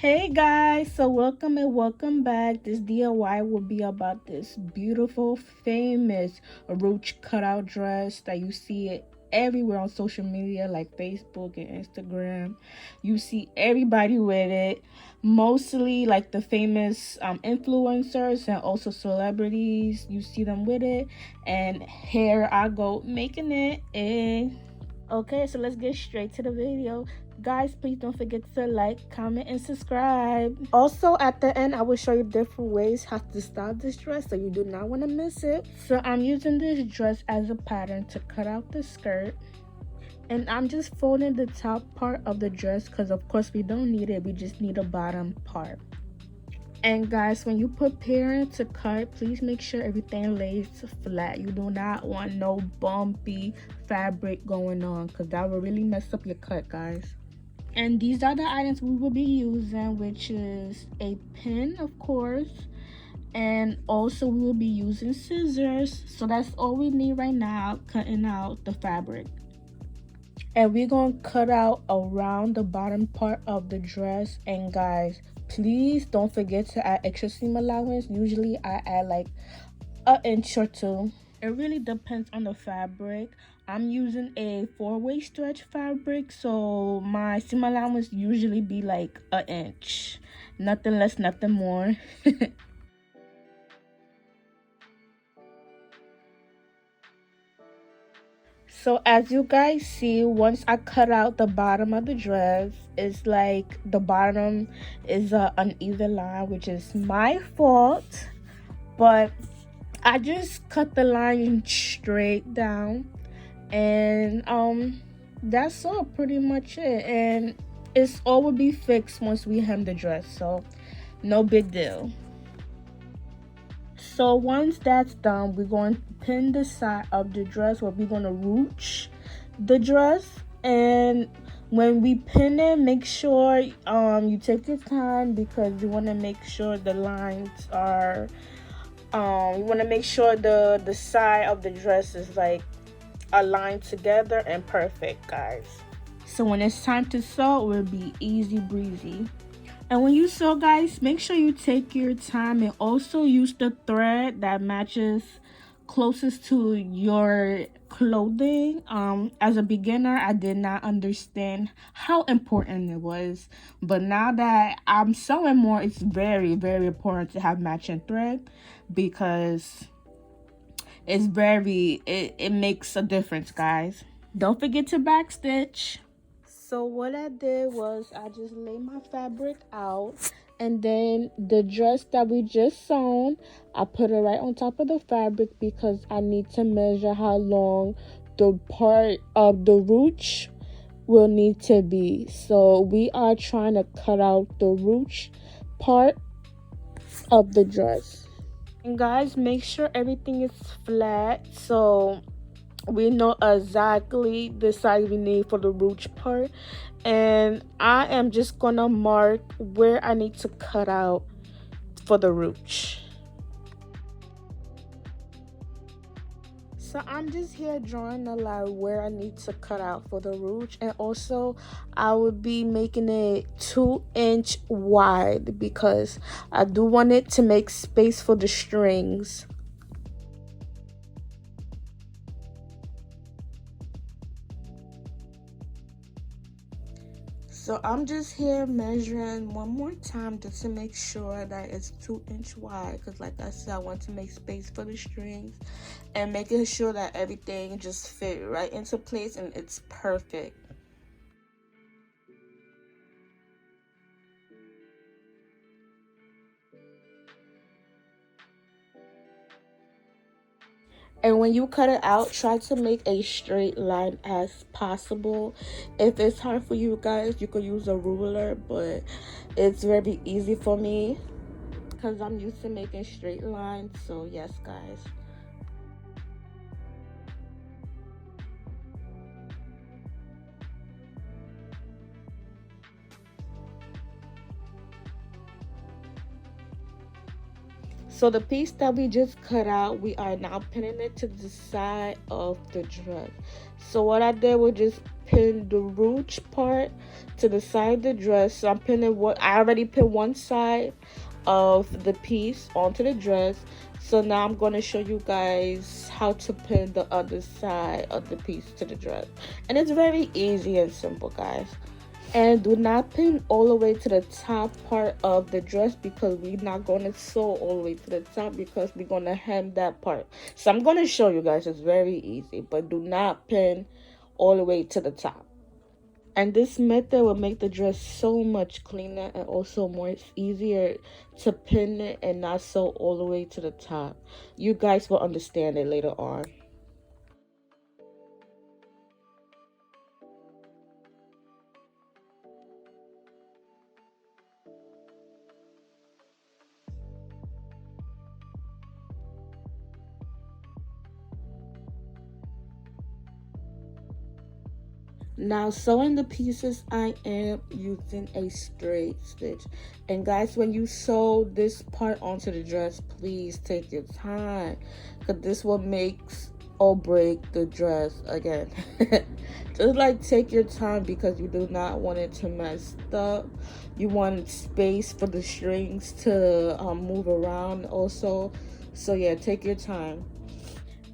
Hey guys, so welcome and welcome back. This DIY will be about this beautiful, famous rouge cutout dress that you see it everywhere on social media like Facebook and Instagram. You see everybody with it, mostly like the famous influencers and also celebrities. You see them with it, and here I go making it. Okay, so let's get straight to the video. Guys, please don't forget to like, comment, and subscribe. Also, at the end, I will show you different ways how to style this dress, so you do not want to miss it. So I'm using this dress as a pattern to cut out the skirt. And I'm just folding the top part of the dress because of course we don't need it. We just need a bottom part. And guys, when you preparing to cut, please make sure everything lays flat. You do not want no bumpy fabric going on because that will really mess up your cut, guys. And these are the items we will be using, which is a pin, of course, and also we will be using scissors. So that's all we need right now, cutting out the fabric. And we're gonna cut out around the bottom part of the dress. And guys, please don't forget to add extra seam allowance. Usually I add like an inch or two. It really depends on the fabric. I'm using a 4-way stretch fabric, so my seam allowance usually be like an inch, nothing less, nothing more. So as you guys see, once I cut out the bottom of the dress, it's like the bottom is a uneven line, which is my fault, but I just cut the line straight down, and that's all pretty much it. And it's all will be fixed once we hem the dress, so no big deal. So once that's done, we're going to pin the side of the dress, where we're going to ruche the dress. And when we pin it, make sure you take your time, because you want to make sure the lines are you want to make sure the side of the dress is like aligned together and perfect, guys. So when it's time to sew, it will be easy breezy. And when you sew, guys, make sure you take your time and also use the thread that matches closest to your clothing. As a beginner, I did not understand how important it was, but now that I'm sewing more, it's very, very important to have matching thread, because it makes a difference, guys. Don't forget to backstitch. So what I did was I just laid my fabric out, and then the dress that we just sewn, I put it right on top of the fabric because I need to measure how long the part of the ruche will need to be. So we are trying to cut out the ruche part of the dress. And guys, make sure everything is flat, so we know exactly the size we need for the ruche part. And I am just gonna mark where I need to cut out for the ruche. So I'm just here drawing a line where I need to cut out for the ruche, and also I would be making it 2-inch wide because I do want it to make space for the strings. So I'm just here measuring one more time just to make sure that it's 2-inch wide, because like I said, I want to make space for the strings and making sure that everything just fit right into place and it's perfect. And when you cut it out, try to make a straight line as possible. If it's hard for you guys, you could use a ruler, but it's very easy for me because I'm used to making straight lines. So yes, guys. So the piece that we just cut out, we are now pinning it to the side of the dress. So what I did was just pin the rouge part to the side of the dress. So I'm pinning what I already pinned one side of the piece onto the dress. So now I'm going to show you guys how to pin the other side of the piece to the dress. And it's very easy and simple, guys. And do not pin all the way to the top part of the dress, because we're not going to sew all the way to the top, because we're going to hem that part. So I'm going to show you guys. It's very easy, but do not pin all the way to the top. And this method will make the dress so much cleaner and also more easier to pin it and not sew all the way to the top. You guys will understand it later on. Now sewing the pieces, I am using a straight stitch. And guys, when you sew this part onto the dress, please take your time, because this will make or break the dress again. Just like take your time, because you do not want it to mess up. You want space for the strings to move around also. So yeah, take your time.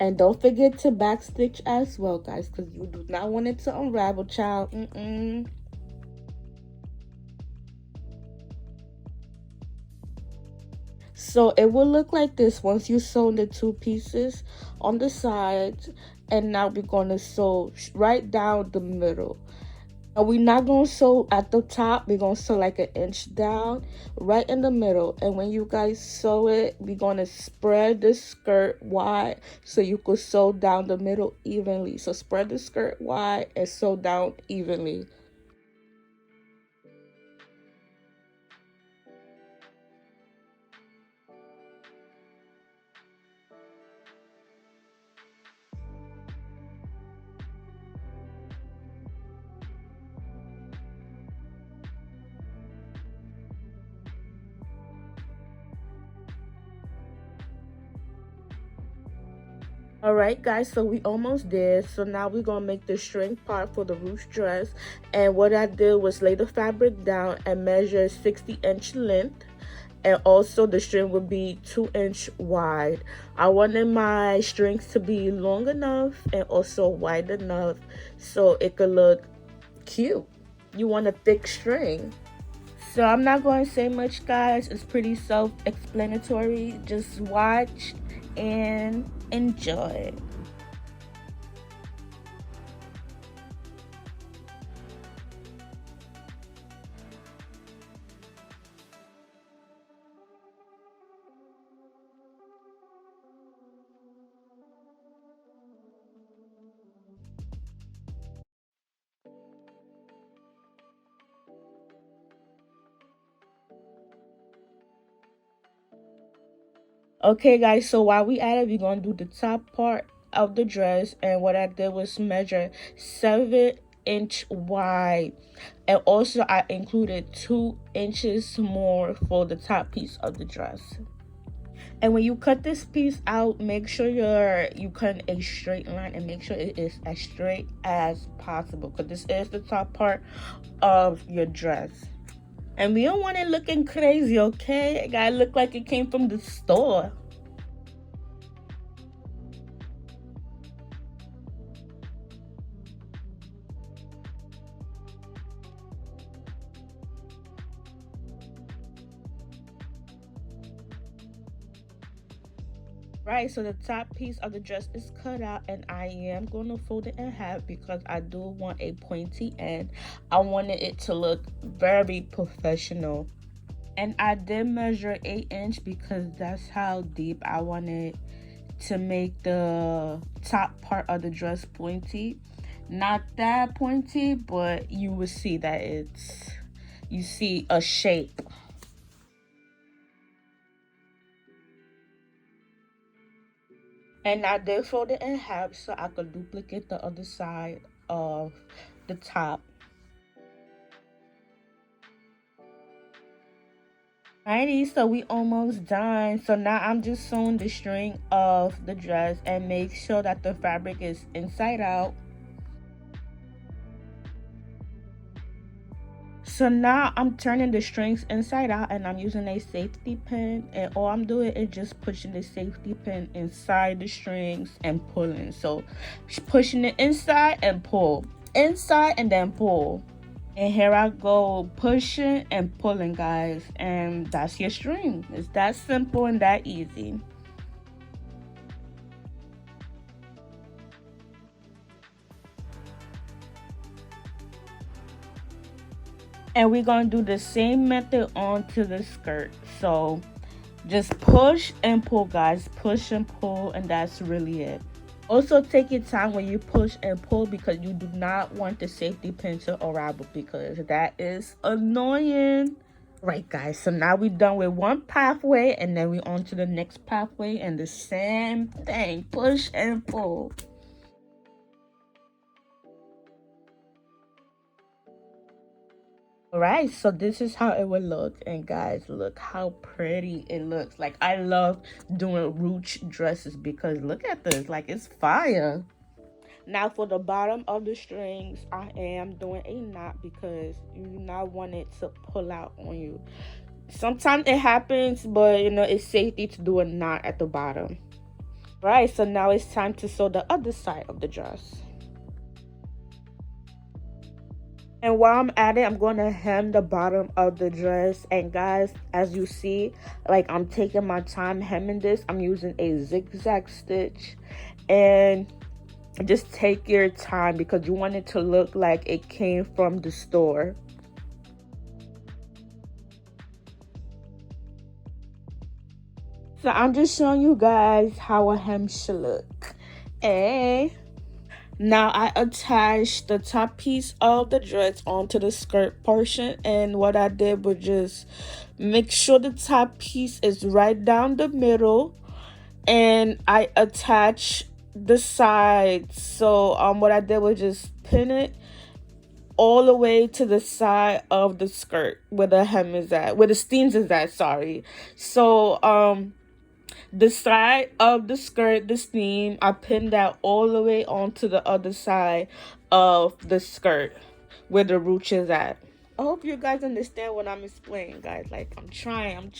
And don't forget to backstitch as well, guys, because you do not want it to unravel, child. So it will look like this once you sew the two pieces on the sides. And now we're going to sew right down the middle. And we're not going to sew at the top. We're going to sew like an inch down right in the middle. And when you guys sew it, we're going to spread the skirt wide so you could sew down the middle evenly. So spread the skirt wide and sew down evenly. All right, guys, so we almost did. So now we're gonna make the string part for the rouge dress. And what I did was lay the fabric down and measure 60-inch length, and also the string would be 2-inch wide. I wanted my strings to be long enough and also wide enough so it could look cute. You want a thick string. So I'm not going to say much, guys. It's pretty self-explanatory. Just watch and enjoy. Okay, guys, so while we at it, we're going to do the top part of the dress. And what I did was measure 7-inch wide. And also I included 2 inches more for the top piece of the dress. And when you cut this piece out, make sure you cut a straight line and make sure it is as straight as possible, because this is the top part of your dress. And we don't want it looking crazy, okay? It gotta look like it came from the store. Right, so the top piece of the dress is cut out, and I am going to fold it in half because I do want a pointy end. I wanted it to look very professional. And I did measure 8-inch because that's how deep I wanted to make the top part of the dress pointy. Not that pointy, but you will see that you see a shape. And I did fold it in half so I could duplicate the other side of the top. Alrighty, so we almost done. So now I'm just sewing the string of the dress and make sure that the fabric is inside out. So now I'm turning the strings inside out and I'm using a safety pin, and all I'm doing is just pushing the safety pin inside the strings and pulling. So pushing it inside and pull, inside and then pull. And here I go pushing and pulling, guys, and that's your string. It's that simple and that easy. And we're gonna do the same method onto the skirt. So just push and pull, guys, push and pull, and that's really it. Also take your time when you push and pull because you do not want the safety pin to unravel because that is annoying. Right, guys, so now we're done with one pathway and then we on to the next pathway and the same thing, push and pull. Alright, so this is how it would look, and guys, look how pretty it looks. Like, I love doing rouge dresses because look at this, like, it's fire. Now for the bottom of the strings, I am doing a knot because you do not want it to pull out on you. Sometimes it happens, but you know, it's safety to do a knot at the bottom. Right, so now it's time to sew the other side of the dress. And while I'm at it, I'm going to hem the bottom of the dress. And guys, as you see, like, I'm taking my time hemming this. I'm using a zigzag stitch. And just take your time because you want it to look like it came from the store. So I'm just showing you guys how a hem should look. Hey. Now I attached the top piece of the dress onto the skirt portion, and what I did was just make sure the top piece is right down the middle, and I attached the sides. So what I did was just pin it all the way to the side of the skirt where the hem is at, where the steams is at, sorry. So the side of the skirt, the seam, I pinned that all the way onto the other side of the skirt where the rouge is at. I hope you guys understand what I'm explaining, guys. Like, I'm trying.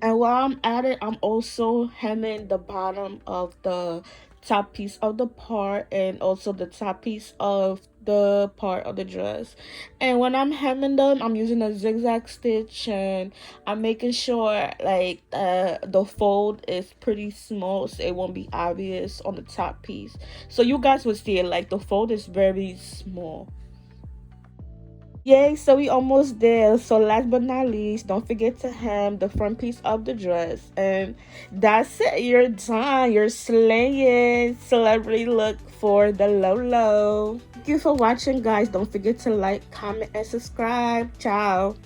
And while I'm at it, I'm also hemming the bottom of the top piece of the part and also the top piece of the part of the dress. And when I'm hemming them, I'm using a zigzag stitch and I'm making sure like the fold is pretty small so it won't be obvious on the top piece. So you guys will see it, like the fold is very small. Yay, so we almost there. So last but not least, don't forget to hem the front piece of the dress. And that's it. You're done. You're slaying. Celebrity look for the Lolo. Thank you for watching, guys. Don't forget to like, comment, and subscribe. Ciao.